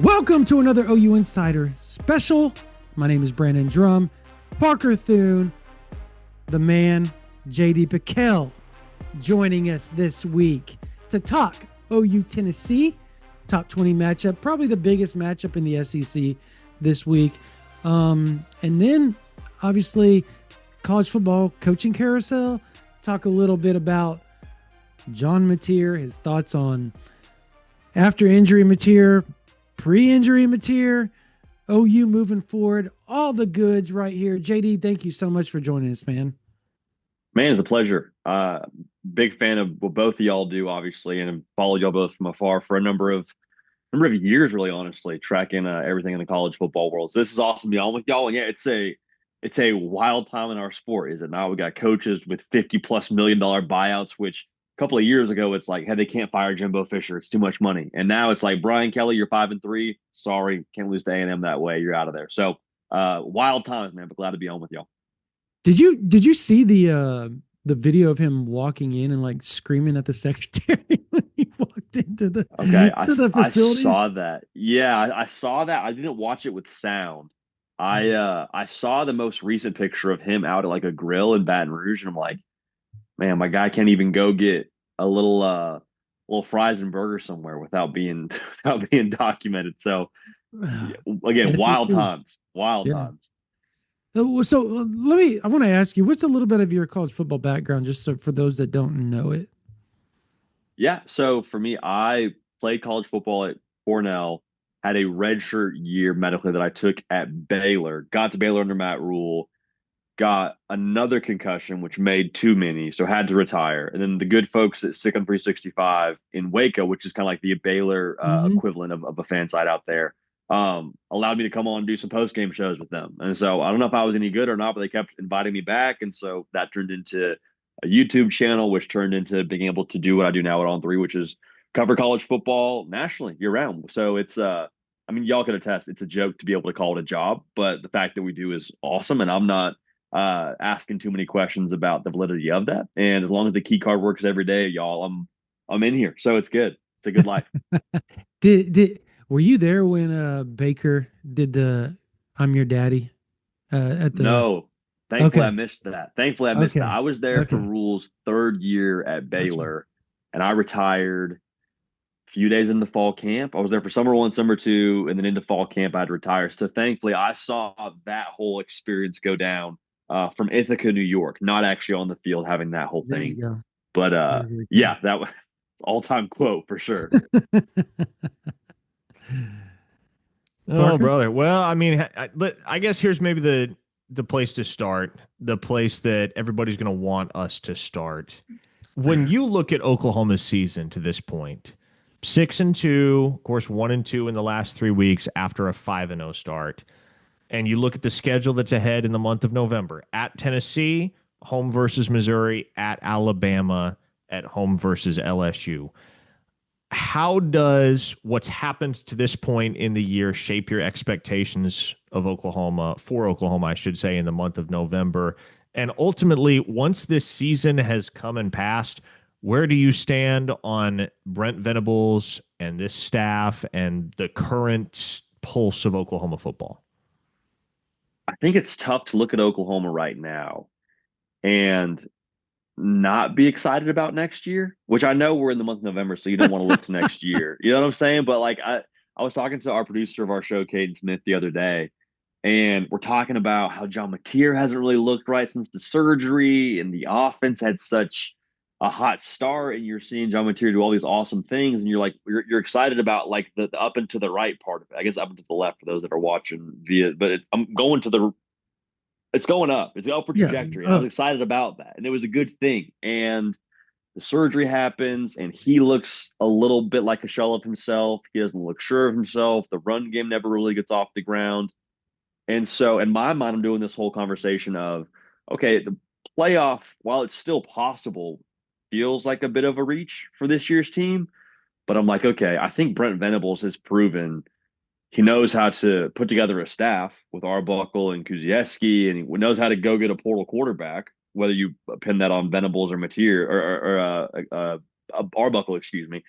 Welcome to another OU Insider special. My name is Brandon Drum. Parker Thune, the man, JD Pickell, joining us this week to talk OU Tennessee, top 20 matchup, probably the biggest matchup in the SEC this week. And then, obviously, college football coaching carousel. Talk a little bit about John Napier, his thoughts on after injury Napier, pre-injury Napier, OU moving forward, all the goods right here. JD, thank you so much for joining us, man. Man, it's a pleasure. Big fan of what both of y'all do, obviously, and followed y'all both from afar for a number of years, really, honestly, tracking everything in the college football world. So this is awesome to be on with y'all. And yeah, it's a wild time in our sport, is it not? We got coaches with $50+ million buyouts, which a couple of years ago it's like, hey, they can't fire Jimbo Fisher. It's too much money. And now it's like, Brian Kelly, you're 5-3. Sorry, can't lose to A&M that way. You're out of there. So wild times, man. But glad to be on with y'all. Did you see the video of him walking in and like screaming at the secretary when he walked into the Okay, to the I saw facilities? that. Yeah, I saw that. I didn't watch it with sound. I saw the most recent picture of him out at like a grill in Baton Rouge, and I'm like, man, my guy can't even go get a little fries and burger somewhere without being without being documented. So yeah, again, wild SEC. times, wild Yeah. times. I want to ask you, what's a little bit of your college football background, just so for those that don't know it? Yeah, so for me, I played college football at Cornell, had a redshirt year medically that I took at Baylor, got to Baylor under Matt Rule, got another concussion, which made too many, so had to retire. And then the good folks at Sick on 365 in Waco, which is kind of like the Baylor Hmm. equivalent of a fan site out there, allowed me to come on and do some post game shows with them. And so I don't know if I was any good or not, but they kept inviting me back. And so that turned into a YouTube channel, which turned into being able to do what I do now at On3, which is cover college football nationally year round. So I mean, y'all can attest, it's a joke to be able to call it a job, but the fact that we do is awesome. And I'm not asking too many questions about the validity of that. And as long as the key card works every day, y'all, I'm in here. So it's good. It's a good life. Did were you there when Baker did the "I'm Your Daddy" at the? No, thankfully I Okay, missed that. Thankfully I missed that. okay, I was there for okay, Rule's third year at gotcha. Baylor, and I retired a few days into fall camp. I was there for summer one, summer two, and then into fall camp I had to retire. So thankfully I saw that whole experience go down from Ithaca, New York, not actually on the field having that whole There thing. you go. But Very, very yeah, that was all time quote for sure. cool. Oh, Parker. brother. Well, I mean, I guess here's maybe the place to start, the place that everybody's going to want us to start. When you look at Oklahoma's season to this point, 6-2, of course, 1-2 in the last 3 weeks after a 5-0 start, and you look at the schedule that's ahead in the month of November at Tennessee, home versus Missouri, at Alabama, at home versus LSU. How does what's happened to this point in the year shape your expectations of Oklahoma, for Oklahoma, I should say, in the month of November? And ultimately, once this season has come and passed, where do you stand on Brent Venables and this staff and the current pulse of Oklahoma football? I think it's tough to look at Oklahoma right now and not be excited about next year, which I know we're in the month of November, so you don't want to look to next year. You know what I'm saying? But like I was talking to our producer of our show, Caden Smith, the other day, and we're talking about how John Mateer hasn't really looked right since the surgery, and the offense had such a hot start, and you're seeing John Mateer do all these awesome things, and you're excited about like the up and to the right part of it. I guess up and to the left for those that are watching via, but I'm going to the it's going up. It's an upward Yeah. trajectory. And I was excited about that. And it was a good thing. And the surgery happens, and he looks a little bit like a shell of himself. He doesn't look sure of himself. The run game never really gets off the ground. And so, in my mind, I'm doing this whole conversation of, okay, the playoff, while it's still possible, feels like a bit of a reach for this year's team. But I'm like, okay, I think Brent Venables has proven he knows how to put together a staff with Arbuckle and Kuzieski, and he knows how to go get a portal quarterback, whether you pin that on Venables or Mateer or Arbuckle, excuse me.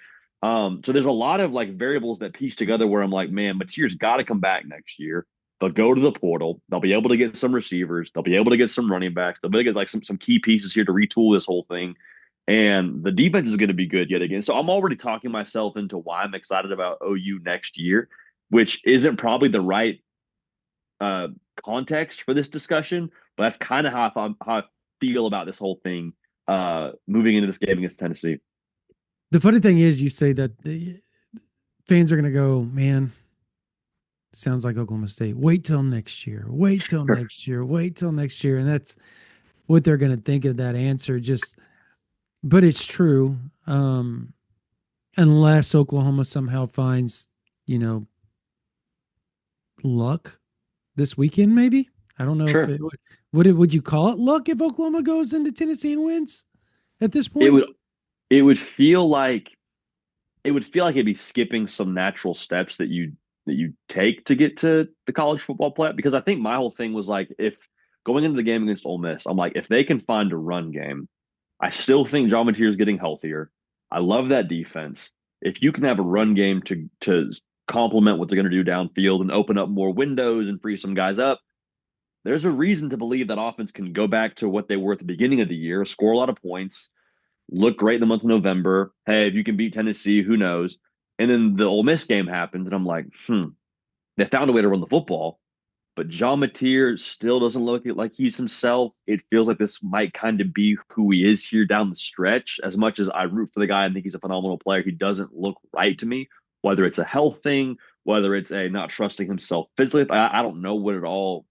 So there's a lot of like variables that piece together where I'm like, man, Mateer's got to come back next year. They'll go to the portal. They'll be able to get some receivers. They'll be able to get some running backs. They'll be able to get like some key pieces here to retool this whole thing. And the defense is going to be good yet again. So I'm already talking myself into why I'm excited about OU next year, which isn't probably the right uh, context for this discussion, but that's kind of how I feel about this whole thing moving into this game against Tennessee. The funny thing is, you say that the fans are going to go, man, sounds like Oklahoma State. Wait till next year. Wait till next year. Wait till next year. And that's what they're going to think of that answer. But it's true. Unless Oklahoma somehow finds, luck this weekend, maybe. I don't know. Sure. If would you call it luck if Oklahoma goes into Tennessee and wins at this point? It would feel like it'd be skipping some natural steps that you take to get to the college football playoff. Because I think my whole thing was like, if going into the game against Ole Miss, I'm like, if they can find a run game, I still think John Mateer is getting healthier. I love that defense. If you can have a run game to complement what they're going to do downfield and open up more windows and free some guys up, there's a reason to believe that offense can go back to what they were at the beginning of the year, score a lot of points, look great in the month of November. Hey, if you can beat Tennessee, who knows? And then the Ole Miss game happens, and I'm like, they found a way to run the football, but John Mateer still doesn't look like he's himself. It feels like this might kind of be who he is here down the stretch. As much as I root for the guy and think he's a phenomenal player, he doesn't look right to me, whether it's a health thing, whether it's a not trusting himself physically. I don't know what it all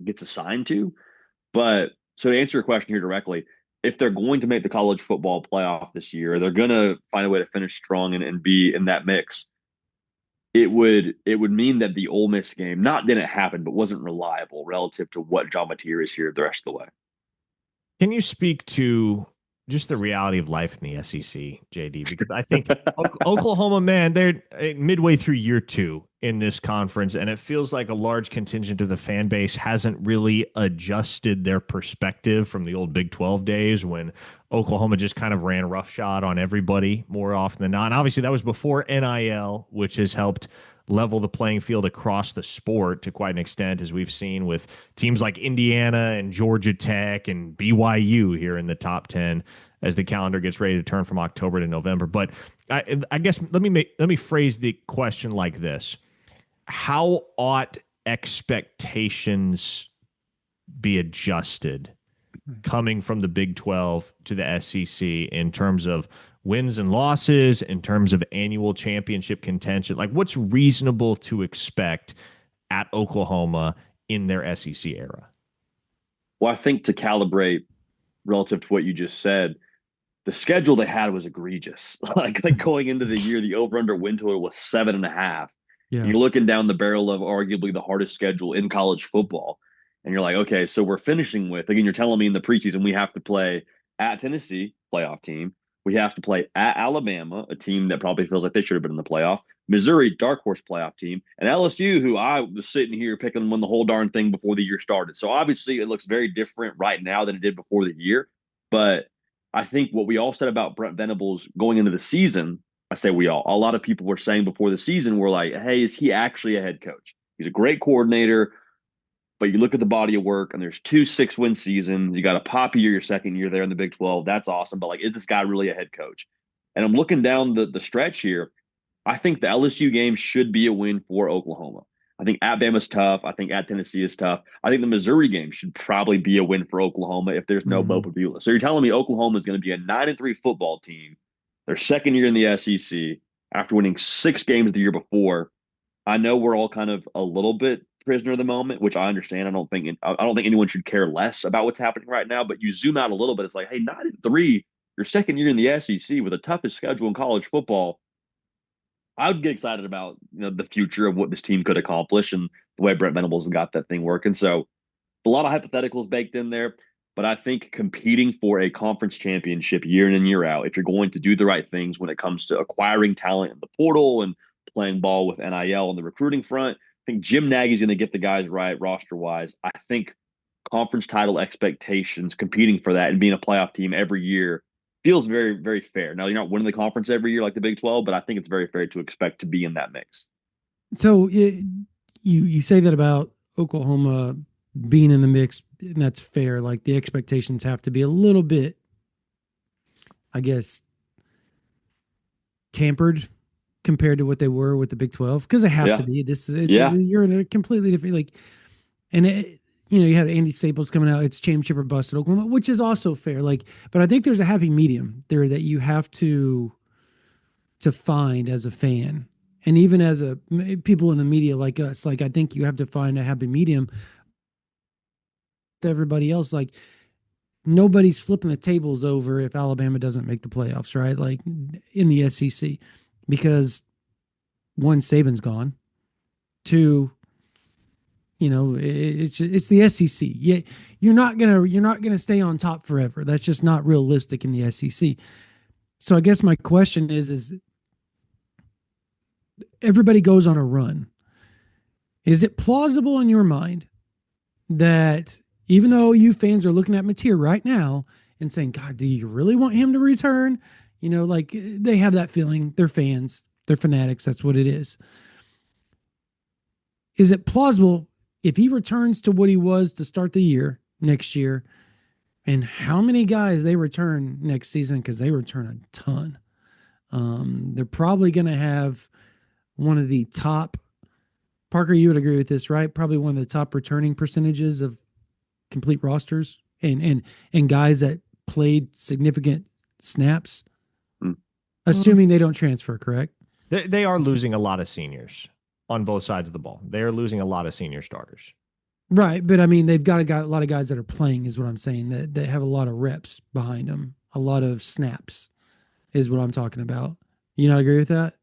gets assigned to. But so to answer your question here directly, if they're going to make the college football playoff this year, they're going to find a way to finish strong and be in that mix. It would mean that the Ole Miss game not didn't happen, but wasn't reliable relative to what John Mateer is here the rest of the way. Can you speak to just the reality of life in the SEC, JD? Because I think Oklahoma, man, they're midway through year 2 in this conference, and it feels like a large contingent of the fan base hasn't really adjusted their perspective from the old Big 12 days when Oklahoma just kind of ran roughshod on everybody more often than not. And obviously, that was before NIL, which has helped level the playing field across the sport to quite an extent, as we've seen with teams like Indiana and Georgia Tech and BYU here in the top 10 as the calendar gets ready to turn from October to November. But I guess let me phrase the question like this. How ought expectations be adjusted coming from the Big 12 to the SEC in terms of wins and losses, in terms of annual championship contention? Like, what's reasonable to expect at Oklahoma in their SEC era? Well, I think to calibrate relative to what you just said, the schedule they had was egregious. like going into the year, the over-under win total was 7.5. Yeah. You're looking down the barrel of arguably the hardest schedule in college football. And you're like, okay, so we're finishing with, again, you're telling me in the preseason we have to play at Tennessee, playoff team. We have to play at Alabama, a team that probably feels like they should have been in the playoff. Missouri, dark horse playoff team. And LSU, who I was sitting here picking to win the whole darn thing before the year started. So obviously it looks very different right now than it did before the year. But I think what we all said about Brent Venables going into the season, I say we all, a lot of people were saying before the season, were like, hey, is he actually a head coach? He's a great coordinator, but you look at the body of work and there's 2 6-win seasons. You got a pop year, your second year there in the Big 12. That's awesome. But like, is this guy really a head coach? And I'm looking down the stretch here. I think the LSU game should be a win for Oklahoma. I think at Bama's tough. I think at Tennessee is tough. I think the Missouri game should probably be a win for Oklahoma if there's no Bo Pegula. So you're telling me Oklahoma is going to be a 9-3 football team, their second year in the SEC, after winning 6 games the year before. I know we're all kind of a little bit prisoner of the moment, which I understand. I don't think anyone should care less about what's happening right now. But you zoom out a little bit, it's like, hey, 9-3, your second year in the SEC with the toughest schedule in college football. I would get excited about the future of what this team could accomplish and the way Brent Venables got that thing working. So a lot of hypotheticals baked in there, but I think competing for a conference championship year in and year out, if you're going to do the right things when it comes to acquiring talent in the portal and playing ball with NIL on the recruiting front, I think Jim Nagy's going to get the guys right roster-wise. I think conference title expectations, competing for that and being a playoff team every year feels very, very fair. Now, you're not winning the conference every year like the Big 12, but I think it's very fair to expect to be in that mix. So you say that about Oklahoma being in the mix, and that's fair. Like the expectations have to be a little bit, I guess, tampered compared to what they were with the Big 12 because they have to Yeah. be. Yeah. You're in a completely different and you had Andy Staples coming out. It's championship or bust at Oklahoma, which is also fair. But I think there's a happy medium there that you have to find as a fan, and even as a people in the media like us. Like I think you have to find a happy medium. To everybody else, like nobody's flipping the tables over if Alabama doesn't make the playoffs, right? Like in the SEC, because one, Saban's gone. Two, it's the SEC. Yeah, you're not gonna stay on top forever. That's just not realistic in the SEC. So I guess my question is everybody goes on a run. Is it plausible in your mind that even though you fans are looking at Napier right now and saying, God, do you really want him to return? Like they have that feeling. They're fans, they're fanatics. That's what it is. Is it plausible if he returns to what he was to start the year next year? And how many guys they return next season? Because they return a ton. They're probably going to have one of the top. Parker, you would agree with this, right? Probably one of the top returning percentages of complete rosters and guys that played significant snaps, assuming they don't transfer, correct? They are losing a lot of seniors on both sides of the ball. They are losing a lot of senior starters. Right, but I mean, they've got a lot of guys that are playing, is what I'm saying. That have a lot of reps behind them, a lot of snaps, is what I'm talking about. You not agree with that?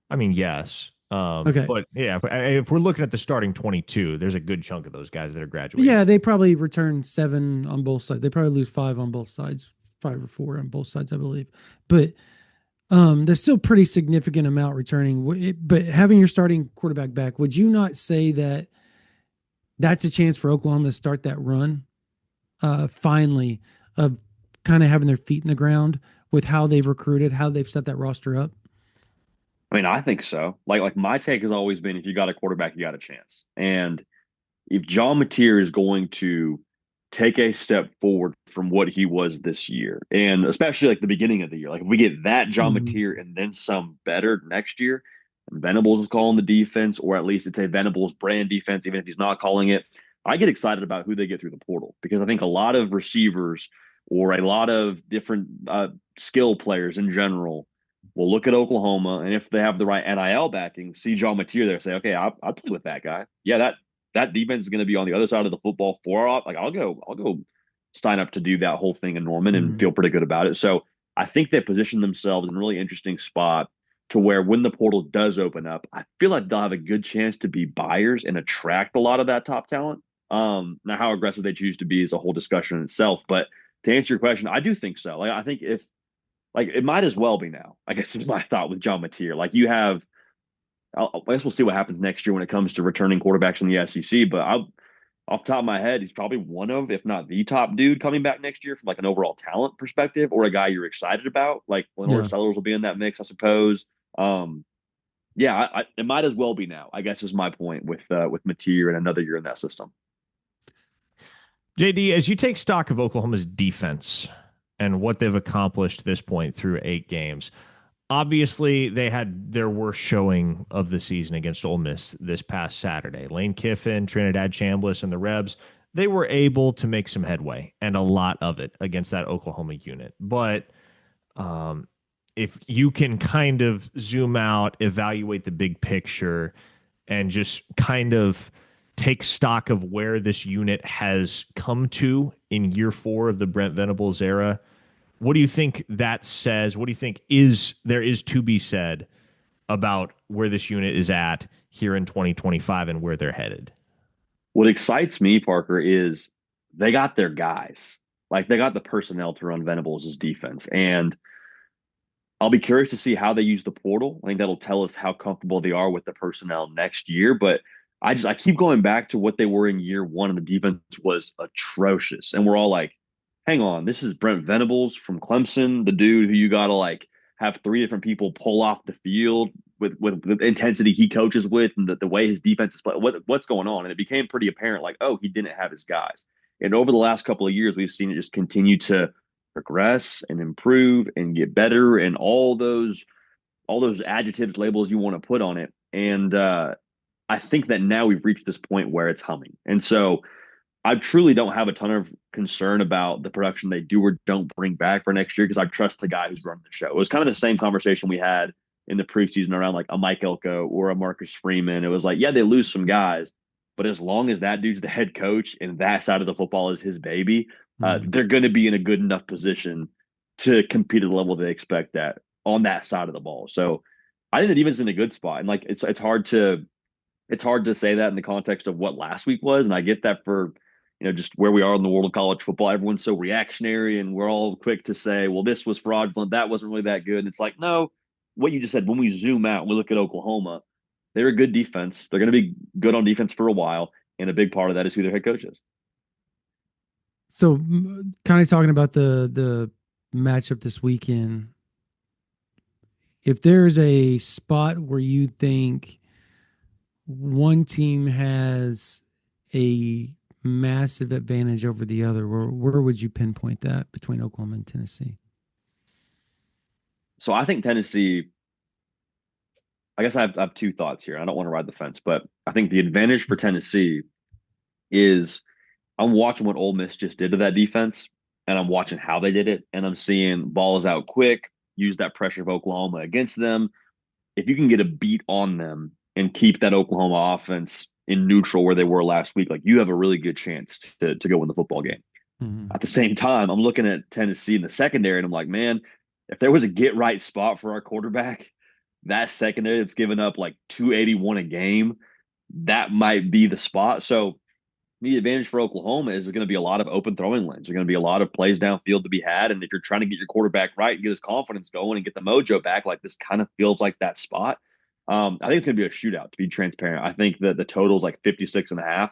I mean, yes. Okay. But yeah, if we're looking at the starting 22, there's a good chunk of those guys that are graduating. Yeah, they probably return 7 on both sides. They probably lose 5 on both sides, 5 or 4 on both sides, I believe. But there's still pretty significant amount returning. But having your starting quarterback back, would you not say that that's a chance for Oklahoma to start that run finally of kind of having their feet in the ground with how they've recruited, how they've set that roster up? I mean, I think so. Like my take has always been if you got a quarterback, you got a chance. And if John Napier is going to take a step forward from what he was this year, and especially like the beginning of the year, like if we get that John Napier and then some better next year, and Venables is calling the defense, or at least it's a Venables brand defense, even if he's not calling it, I get excited about who they get through the portal because I think a lot of receivers or a lot of different skill players in general will look at Oklahoma, and if they have the right NIL backing, see John Napier there, say, okay, I'll play with that guy. Yeah, that defense is going to be on the other side of the football for our like I'll go sign up to do that whole thing in Norman and feel pretty good about it. So I think they position themselves in a really interesting spot to where when the portal does open up, I feel like they'll have a good chance to be buyers and attract a lot of that top talent. Now how aggressive they choose to be is a whole discussion in itself. But to answer your question, I do think so. Like I think if like it might as well be now, I guess is my thought with John Napier. Like you have I guess we'll see what happens next year when it comes to returning quarterbacks in the SEC. But off the top of my head, he's probably one of, if not the top dude coming back next year from like an overall talent perspective, or a guy you're excited about. Like Lenore Sellers will be in that mix, I suppose. It might as well be now, I guess is my point with Napier and another year in that system. JD, as you take stock of Oklahoma's defense and what they've accomplished this point through 8 games, obviously, they had their worst showing of the season against Ole Miss this past Saturday. Lane Kiffin, Trinidad Chambliss, and the Rebs, they were able to make some headway, and a lot of it against that Oklahoma unit. But if you can kind of zoom out, evaluate the big picture, and just kind of take stock of where this unit has come to in year 4 of the Brent Venables era, what do you think that says? What do you think there is to be said about where this unit is at here in 2025 and where they're headed? What excites me, Parker, is they got their guys. Like they got the personnel to run Venables' defense. And I'll be curious to see how they use the portal. I think that'll tell us how comfortable they are with the personnel next year. But I keep going back to what they were in year 1, and the defense was atrocious. And we're all like, hang on, this is Brent Venables from Clemson, the dude who you got to like have three different people pull off the field with the intensity he coaches with and the way his defense is playing. What's going on? And it became pretty apparent like, oh, he didn't have his guys. And over the last couple of years, we've seen it just continue to progress and improve and get better and all those adjectives, labels you want to put on it. And I think that now we've reached this point where it's humming. And so I truly don't have a ton of concern about the production they do or don't bring back for next year because I trust the guy who's running the show. It was kind of the same conversation we had in the preseason around like a Mike Elko or a Marcus Freeman. It was like, yeah, they lose some guys, but as long as that dude's the head coach and that side of the football is his baby, they're going to be in a good enough position to compete at the level they expect at on that side of the ball. So I think the defense is in a good spot. And like it's hard to say that in the context of what last week was. And I get that for just where we are in the world of college football. Everyone's so reactionary and we're all quick to say, well, this was fraudulent. That wasn't really that good. And it's like, no, what you just said, when we zoom out and we look at Oklahoma, they're a good defense. They're going to be good on defense for a while. And a big part of that is who their head coach is. So kind of talking about the matchup this weekend, if there's a spot where you think one team has a massive advantage over the other, where would you pinpoint that between Oklahoma and Tennessee? So I think Tennessee, I guess I have two thoughts here. I don't want to ride the fence, but I think the advantage for Tennessee is I'm watching what Ole Miss just did to that defense, and I'm watching how they did it, and I'm seeing balls out quick, use that pressure of Oklahoma against them. If you can get a beat on them and keep that Oklahoma offense in neutral where they were last week, like you have a really good chance to go win the football game. Mm-hmm. At the same time, I'm looking at Tennessee in the secondary, and I'm like, man, if there was a get right spot for our quarterback, that secondary that's given up like 281 a game, that might be the spot. So the advantage for Oklahoma is there's going to be a lot of open throwing lanes. There's going to be a lot of plays downfield to be had. And if you're trying to get your quarterback right and get his confidence going and get the mojo back, like this kind of feels like that spot. I think it's going to be a shootout, to be transparent. I think that the total is like 56.5. I feel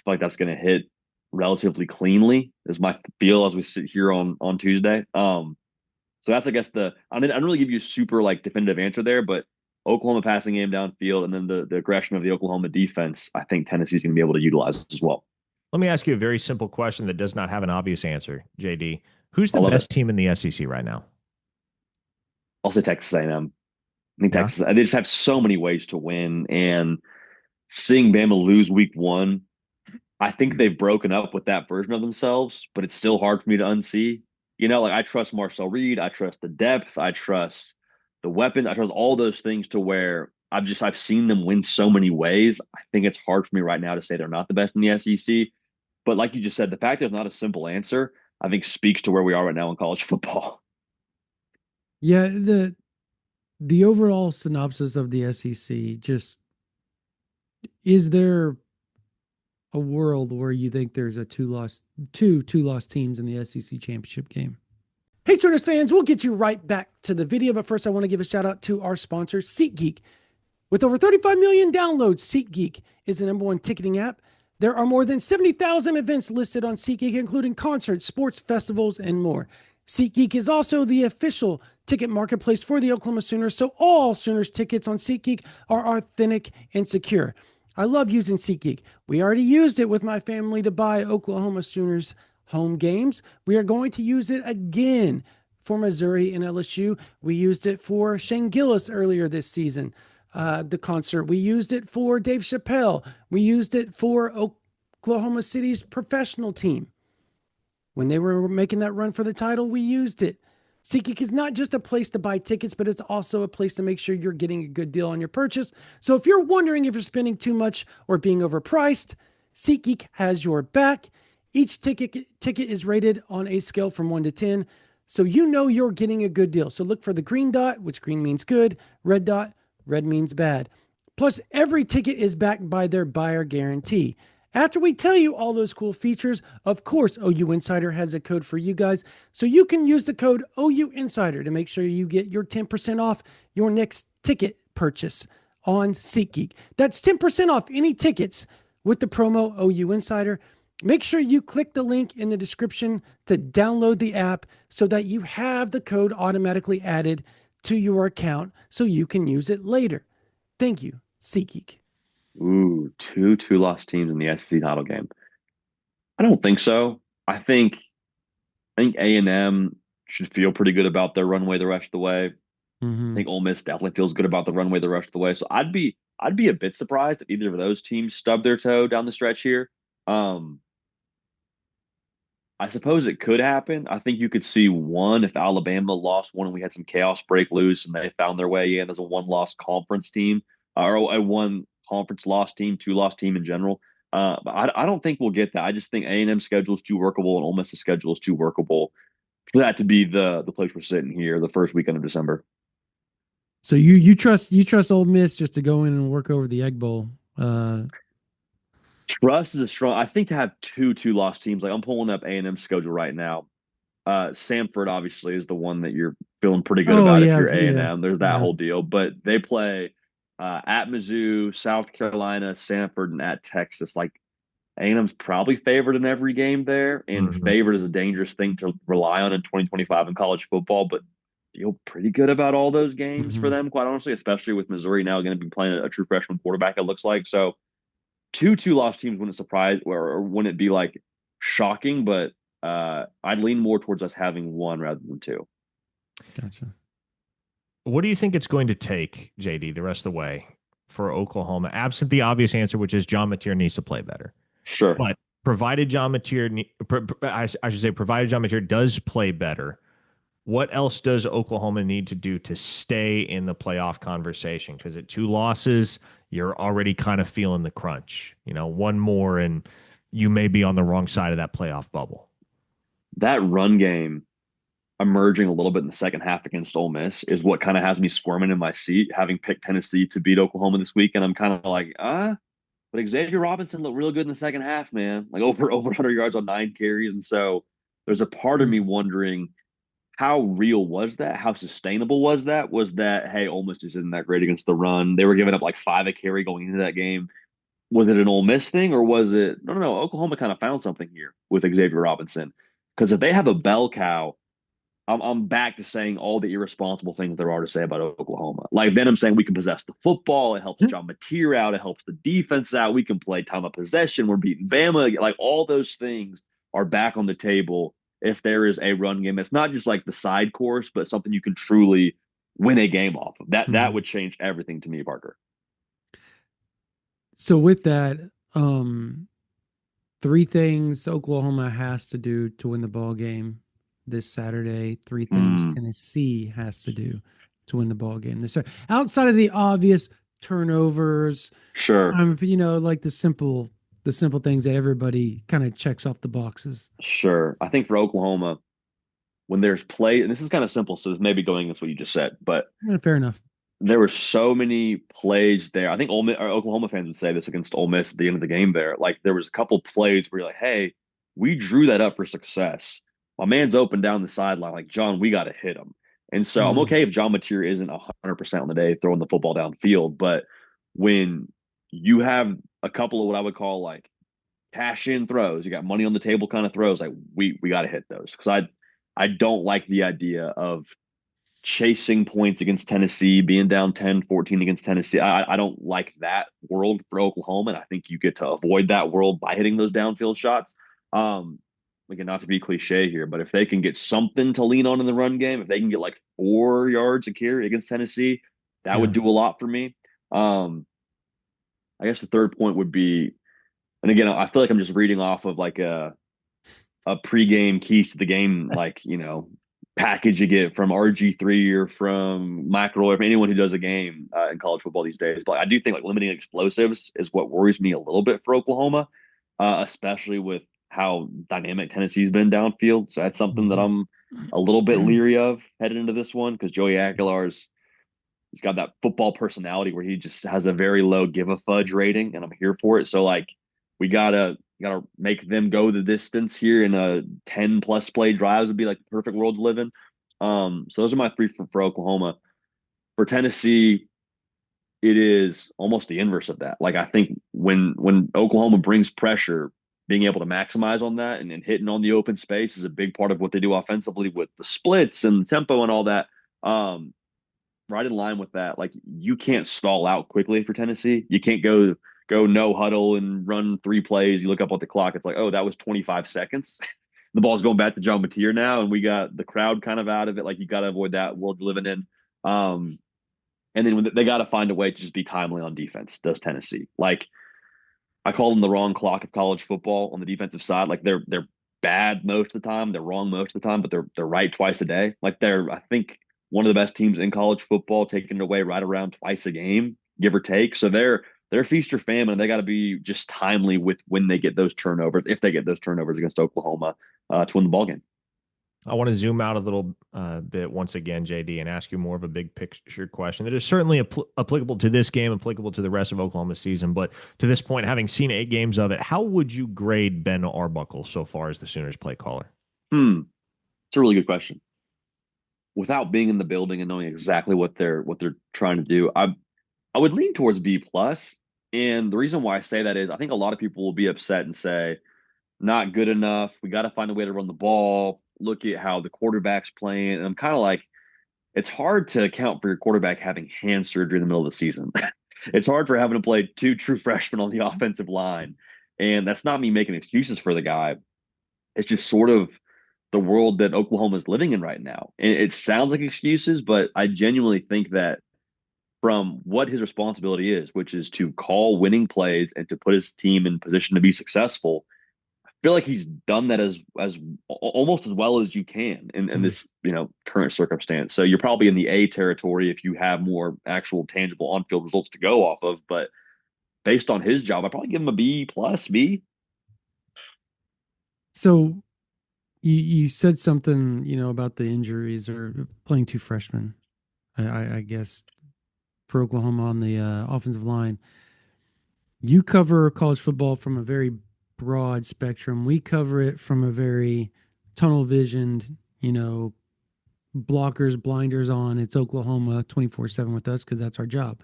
like that's going to hit relatively cleanly is my feel as we sit here on Tuesday. So that's, I guess, I didn't really give you a super like definitive answer there, but Oklahoma passing game downfield and then the aggression of the Oklahoma defense, I think Tennessee's going to be able to utilize as well. Let me ask you a very simple question that does not have an obvious answer, JD. Who's the best team in the SEC right now? I'll say Texas A&M. I think Texas, they just have so many ways to win. And seeing Bama lose week one, I think they've broken up with that version of themselves, but it's still hard for me to unsee. Like I trust Marcel Reed. I trust the depth. I trust the weapon. I trust all those things to where I've seen them win so many ways. I think it's hard for me right now to say they're not the best in the SEC. But like you just said, the fact there's not a simple answer, I think speaks to where we are right now in college football. Yeah, the overall synopsis of the SEC, just is there a world where you think there's a two lost teams in the SEC championship game? Hey, Sooners fans, we'll get you right back to the video, but first I want to give a shout out to our sponsor, SeatGeek. With over 35 million downloads, SeatGeek is the #1 ticketing app. There are more than 70,000 events listed on SeatGeek, including concerts, sports, festivals, and more. SeatGeek is also the official ticket marketplace for the Oklahoma Sooners, so all Sooners tickets on SeatGeek are authentic and secure. I love using SeatGeek. We already used it with my family to buy Oklahoma Sooners home games. We are going to use it again for Missouri and LSU. We used it for Shane Gillis earlier this season, the concert. We used it for Dave Chappelle. We used it for Oklahoma City's professional team. When they were making that run for the title, we used it. SeatGeek is not just a place to buy tickets, but it's also a place to make sure you're getting a good deal on your purchase. So if you're wondering if you're spending too much or being overpriced, SeatGeek has your back. Each ticket is rated on a scale from 1 to 10, so you know you're getting a good deal. So look for the green dot, which green means good, red dot, red means bad. Plus, every ticket is backed by their buyer guarantee. After we tell you all those cool features, of course, OU Insider has a code for you guys, so you can use the code OU Insider to make sure you get your 10% off your next ticket purchase on SeatGeek. That's 10% off any tickets with the promo OU Insider. Make sure you click the link in the description to download the app so that you have the code automatically added to your account so you can use it later. Thank you, SeatGeek. Ooh, two lost teams in the SEC title game. I don't think so. I think A&M should feel pretty good about their runway the rest of the way. I Mm-hmm. think Ole Miss definitely feels good about the runway the rest of the way. So I'd be a bit surprised if either of those teams stub their toe down the stretch here. Um, I suppose it could happen. I think you could see one if Alabama lost one and we had some chaos break loose and they found their way in as a one-loss conference team or a one conference loss team, two loss team in general. But I don't think we'll get that. I just think A&M schedule is too workable and Ole Miss's schedule is too workable for that to be the place we're sitting here the first weekend of December. So you trust Ole Miss just to go in and work over the Egg Bowl. Trust is a strong. I think to have two lost teams. Like I'm pulling up A&M schedule right now. Samford obviously is the one that you're feeling pretty good Oh about if yeah, you're yeah, A&M. There's that yeah. whole deal, but they play at Mizzou, South Carolina, Samford, and at Texas. Like A&M's probably favored in every game there, and Mhm. favored is a dangerous thing to rely on in 2025 in college football. But feel pretty good about all those games for Mm-hmm. them, quite honestly, especially with Missouri now going to be playing a true freshman quarterback. It looks like so. Two lost teams wouldn't surprise or wouldn't it be like shocking, but I'd lean more towards us having one rather than two. Gotcha. What do you think it's going to take, JD, the rest of the way for Oklahoma, absent the obvious answer, which is John Mateer needs to play better? Sure. But provided John Mateer, I should say, provided John Mateer does play better, what else does Oklahoma need to do to stay in the playoff conversation? Because at two losses, you're already kind of feeling the crunch. One more and you may be on the wrong side of that playoff bubble. That run game emerging a little bit in the second half against Ole Miss is what kind of has me squirming in my seat, having picked Tennessee to beat Oklahoma this week. And I'm kind of like, but Xavier Robinson looked real good in the second half, man. Like over 100 yards on 9 carries. And so there's a part of me wondering how real was that? How sustainable was that? Was that, hey, Ole Miss just isn't that great against the run? They were giving up like 5 a carry going into that game. Was it an Ole Miss thing or was it no? Oklahoma kind of found something here with Xavier Robinson. Because if they have a bell cow, I'm back to saying all the irresponsible things there are to say about Oklahoma. Like then I'm saying we can possess the football. It helps John Mateer out. It helps the defense out. We can play time of possession. We're beating Bama. Like all those things are back on the table if there is a run game. It's not just like the side course, but something you can truly win a game off of. That Mm-hmm. would change everything to me, Parker. So with that, three things Oklahoma has to do to win the ball game this Saturday. Three things Mm, Tennessee has to do to win the ball game this Saturday. Outside of the obvious turnovers, sure. like the simple things that everybody kind of checks off the boxes. Sure. I think for Oklahoma, when there's play, and this is kind of simple, so it's maybe going against what you just said, but Fair enough. there were so many plays there. I think Ole Miss, or Oklahoma fans would say this against Ole Miss at the end of the game there. Like there was a couple plays where you're like, hey, we drew that up for success. My man's open down the sideline. Like, John, we got to hit him. And so I'm Mm-hmm. okay if John Mateer isn't 100% on the day throwing the football downfield. But when you have a couple of what I would call like cash in throws, you got money on the table kind of throws, like we got to hit those. Because I don't like the idea of chasing points against Tennessee, being down 10-14 against Tennessee. I don't like that world for Oklahoma, and I think you get to avoid that world by hitting those downfield shots. Again, not to be cliche here, but if they can get something to lean on in the run game, if they can get like 4 yards a carry against Tennessee, that Yeah. would do a lot for me. Um, I guess the third point would be, and again, I feel like I'm just reading off of like a pregame keys to the game, like, package you get from RG3 or from McElroy, from anyone who does a game in college football these days. But I do think like limiting explosives is what worries me a little bit for Oklahoma, especially with how dynamic Tennessee's been downfield. So that's something that Mm-hmm. I'm a little bit leery of headed into this one because Joey Aguilar's he's got that football personality where he just has a very low give a fudge rating, and I'm here for it. So like we gotta make them go the distance here in a 10 plus play drives would be like the perfect world to live in. So those are my three for Oklahoma. For Tennessee, it is almost the inverse of that. Like I think when Oklahoma brings pressure, being able to maximize on that and hitting on the open space is a big part of what they do offensively with the splits and the tempo and all that. Right in line with that, like you can't stall out quickly for Tennessee. You can't go no huddle and run 3 plays. You look up at the clock, it's like, oh, that was 25 seconds. The ball's going back to John Mateer now, and we got the crowd kind of out of it. Like you got to avoid that world you're living in. And then when they got to find a way to just be timely on defense. Does Tennessee? Like I call them the wrong clock of college football on the defensive side. Like they're bad most of the time, they're wrong most of the time, but they're right twice a day. Like they're, I think, one of the best teams in college football, taking it away right around twice a game, give or take. So they're feast or famine, and they got to be just timely with when they get those turnovers, if they get those turnovers against Oklahoma to win the ball game. I want to zoom out a little bit once again, JD, and ask you more of a big picture question that is certainly applicable to this game, applicable to the rest of Oklahoma's season. But to this point, having seen 8 games of it, how would you grade Ben Arbuckle so far as the Sooners play caller? It's a really good question. Without being in the building and knowing exactly what they're trying to do, I would lean towards B plus. And the reason why I say that is I think a lot of people will be upset and say, not good enough. We got to find a way to run the ball. Look at how the quarterback's playing. And I'm kind of like, it's hard to account for your quarterback having hand surgery in the middle of the season. It's hard for having to play 2 true freshmen on the offensive line. And that's not me making excuses for the guy. It's just sort of the world that Oklahoma is living in right now. And it sounds like excuses, but I genuinely think that from what his responsibility is, which is to call winning plays and to put his team in position to be successful, I feel like he's done that as almost as well as you can in this, current circumstance. So you're probably in the A territory if you have more actual tangible on-field results to go off of. But based on his job, I'd probably give him a B plus, B. So you said something, about the injuries or playing 2 freshmen, I guess, for Oklahoma on the offensive line. You cover college football from a very broad spectrum. We cover it from a very tunnel visioned, blockers, blinders on. It's Oklahoma 24/7 with us because that's our job.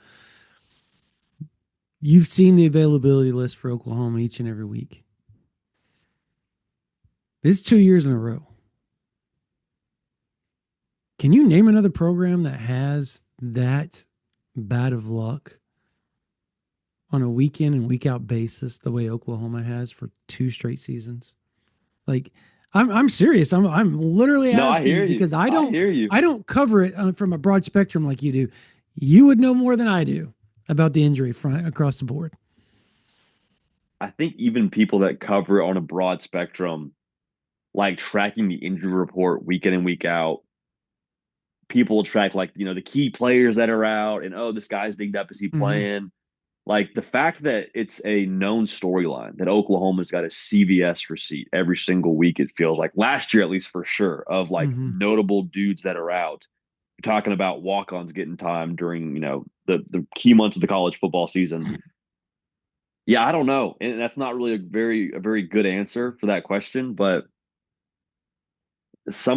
You've seen the availability list for Oklahoma each and every week. This is 2 years in a row. Can you name another program that has that bad of luck on a week in and week out basis the way Oklahoma has for 2 straight seasons? Like, I'm serious. I'm literally asking you because I don't cover it from a broad spectrum like you do. You would know more than I do about the injury front across the board. I think even people that cover it on a broad spectrum, like tracking the injury report week in and week out, people track the key players that are out and, oh, this guy's dinged up. Is he playing? Like the fact that it's a known storyline that Oklahoma's got a CVS receipt every single week, it feels like last year, at least for sure, of notable dudes that are out. You're talking about walk-ons getting time during, the key months of the college football season. Yeah, I don't know. And that's not really a very good answer for that question, but so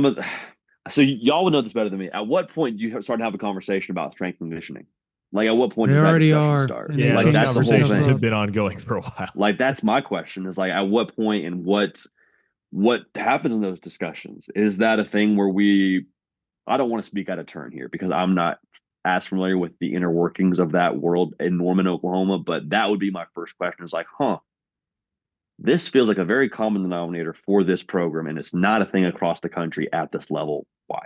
y'all would know this better than me. At what point do you start to have a conversation about strength and conditioning? Like, at what point does that discussion start? Yeah, like, those that's conversations have been ongoing for a while. Like, that's my question is like, at what point and what happens in those discussions? Is that a thing where I don't want to speak out of turn here because I'm not as familiar with the inner workings of that world in Norman, Oklahoma, but that would be my first question is like, this feels like a very common denominator for this program, and it's not a thing across the country at this level. Why?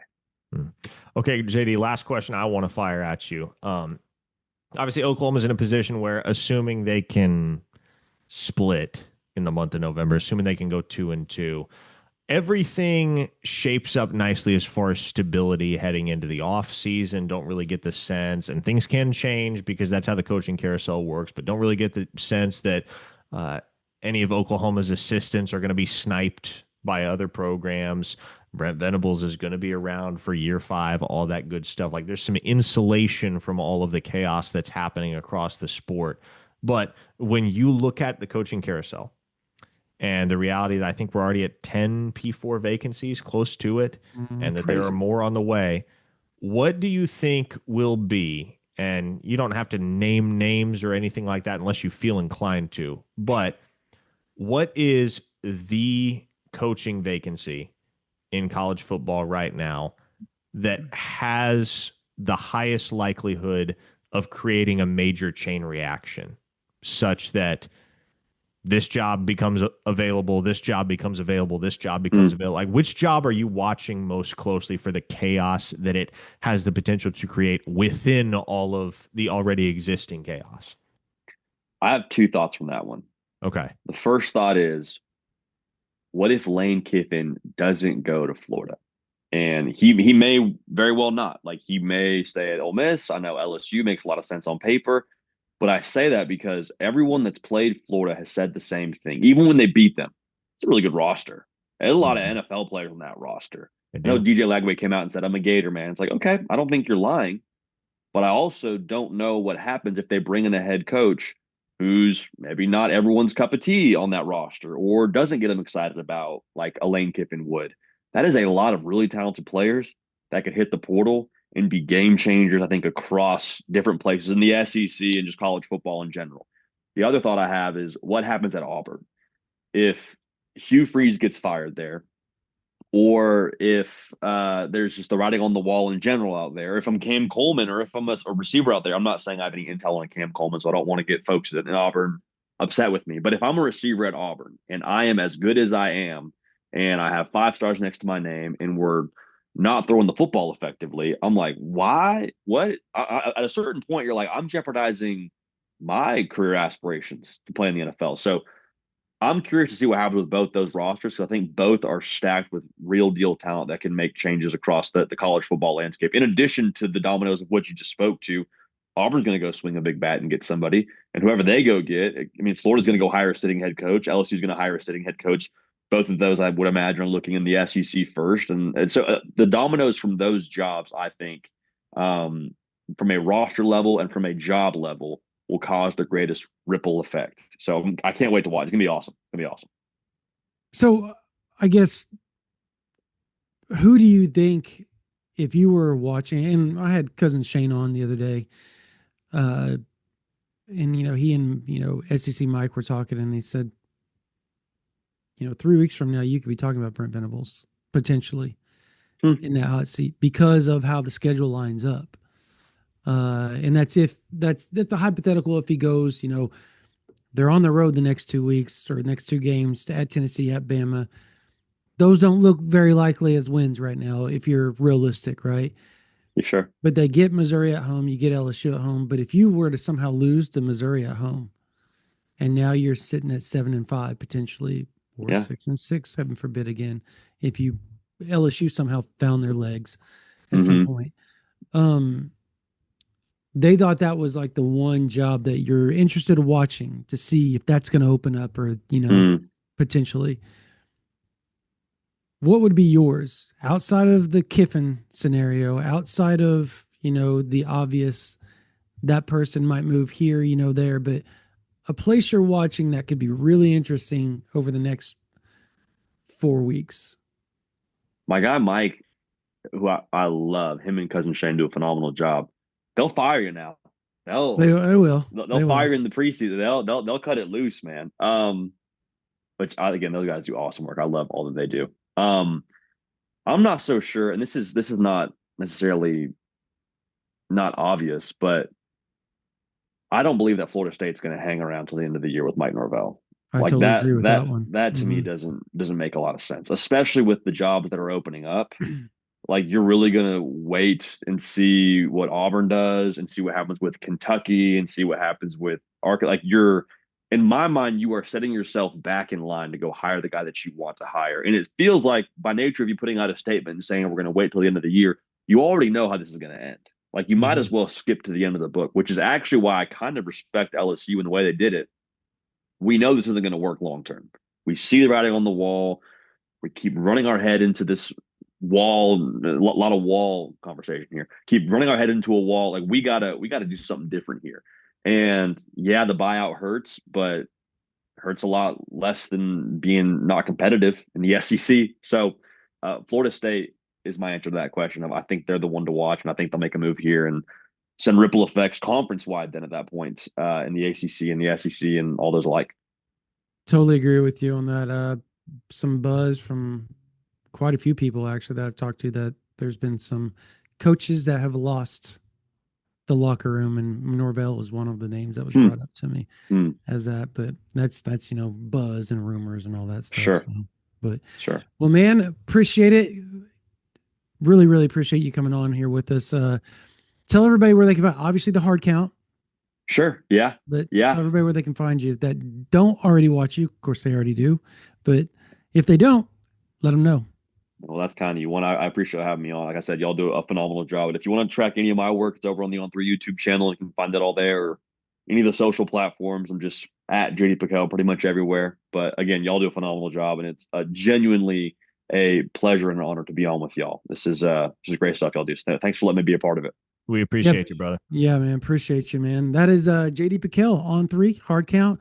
Okay, JD, last question I want to fire at you. Obviously, Oklahoma's in a position where, assuming they can split in the month of November, assuming they can go 2-2, everything shapes up nicely as far as stability heading into the off season. Don't really get the sense, and things can change because that's how the coaching carousel works, but don't really get the sense that any of Oklahoma's assistants are going to be sniped by other programs. Brent Venables is going to be around for year 5, all that good stuff. Like, there's some insulation from all of the chaos that's happening across the sport. But when you look at the coaching carousel and the reality that I think we're already at 10 P4 vacancies, close to it, and that there are more on the way, what do you think will be, and you don't have to name names or anything like that unless you feel inclined to, but what is the coaching vacancy in college football right now that has the highest likelihood of creating a major chain reaction such that this job becomes available, this job becomes available, this job becomes available? Like, which job are you watching most closely for the chaos that it has the potential to create within all of the already existing chaos? I have two thoughts from that one. Okay. The first thought is, what if Lane Kiffin doesn't go to Florida? And he may very well not. Like, he may stay at Ole Miss. I know LSU makes a lot of sense on paper, but I say that because everyone that's played Florida has said the same thing. Even when they beat them, it's a really good roster. There's a lot of NFL players on that roster. I know DJ Lagway came out and said, "I'm a Gator, man." It's like, okay, I don't think you're lying, but I also don't know what happens if they bring in a head coach who's maybe not everyone's cup of tea on that roster or doesn't get them excited about like a Lane Kiffin would. That is a lot of really talented players that could hit the portal and be game changers, I think, across different places in the SEC and just college football in general. The other thought I have is, what happens at Auburn if Hugh Freeze gets fired there, or if there's just the writing on the wall in general out there. If I'm Cam Coleman, or if I'm a receiver out there, I'm not saying I have any intel on Cam Coleman, so I don't want to get folks in Auburn upset with me. But if I'm a receiver at Auburn and I am as good as I am, and I have 5 stars next to my name, and we're not throwing the football effectively, I'm like, why? What? At a certain point, you're like, I'm jeopardizing my career aspirations to play in the NFL. So I'm curious to see what happens with both those rosters, because I think both are stacked with real deal talent that can make changes across the college football landscape. In addition to the dominoes of what you just spoke to, Auburn's going to go swing a big bat and get somebody. And whoever they go get, I mean, Florida's going to go hire a sitting head coach. LSU's going to hire a sitting head coach. Both of those, I would imagine, are looking in the SEC first. And so the dominoes from those jobs, I think, from a roster level and from a job level, will cause the greatest ripple effect. So I can't wait to watch. It's gonna be awesome. It's gonna be awesome. So I guess, who do you think, if you were watching, and I had cousin Shane on the other day, and he and SEC Mike were talking, and he said, 3 weeks from now you could be talking about Brent Venables potentially in that hot seat because of how the schedule lines up. And that's a hypothetical. If he goes, they're on the road the next 2 weeks or next 2 games at Tennessee, at Bama. Those don't look very likely as wins right now, if you're realistic, right? You sure? But they get Missouri at home, you get LSU at home. But if you were to somehow lose to Missouri at home, and now you're sitting at 7-5 potentially, or 6-6, heaven forbid again, if LSU somehow found their legs at some point. They thought that was like the one job that you're interested in watching to see if that's going to open up, or, potentially. What would be yours outside of the Kiffin scenario, outside of, the obvious, that person might move here, there, but a place you're watching that could be really interesting over the next 4 weeks? My guy, Mike, who I love, him and cousin Shane do a phenomenal job. They'll fire you now. They will. They'll fire you in the preseason. They'll cut it loose, man. But again, those guys do awesome work. I love all that they do. I'm not so sure, and this is not necessarily not obvious, but I don't believe that Florida State's going to hang around till the end of the year with Mike Norvell. I totally agree with that one. That to me doesn't make a lot of sense, especially with the jobs that are opening up. Like, you're really going to wait and see what Auburn does, and see what happens with Kentucky, and see what happens with Arkansas. Like, in my mind, you are setting yourself back in line to go hire the guy that you want to hire. And it feels like, by nature of you putting out a statement and saying, we're going to wait till the end of the year, you already know how this is going to end. Like, you might as well skip to the end of the book, which is actually why I kind of respect LSU in the way they did it. We know this isn't going to work long term. We see the writing on the wall. We keep running our head into this wall, a lot of wall conversation here. Keep running our head into a wall. Like, we gotta do something different here. And yeah, the buyout hurts, but hurts a lot less than being not competitive in the SEC. So Florida State is my answer to that question. I think they're the one to watch, and I think they'll make a move here and send ripple effects conference wide then at that point in the ACC and the SEC and all those alike. Totally agree with you on that. Some buzz from quite a few people actually that I've talked to, that there's been some coaches that have lost the locker room, and Norvell was one of the names that was brought up to me as that. But that's buzz and rumors and all that stuff. Sure. So, but Sure. Well, man, appreciate it. Really, really appreciate you coming on here with us. Tell everybody where they can find, obviously, the hard count. Sure. Yeah. But yeah. tell everybody where they can find you that don't already watch you. Of course, they already do. But if they don't, let them know. Well, that's kind of you. One, I appreciate having me on. Like I said, y'all do a phenomenal job. And if you want to track any of my work, it's over on the On3 YouTube channel. You can find it all there, or any of the social platforms. I'm just at JD Pickell pretty much everywhere. But again, y'all do a phenomenal job, and it's genuinely a pleasure and an honor to be on with y'all. This is great stuff y'all do. So thanks for letting me be a part of it. We appreciate you, brother. Yeah, man. Appreciate you, man. That is JD Pickell, On3, hard count.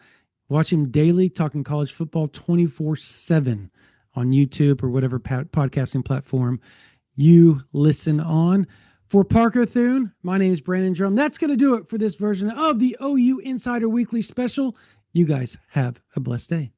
Watch him daily, talking college football 24/7 on YouTube or whatever podcasting platform you listen on. For Parker Thune, my name is Brandon Drum. That's going to do it for this version of the OU Insider Weekly Special. You guys have a blessed day.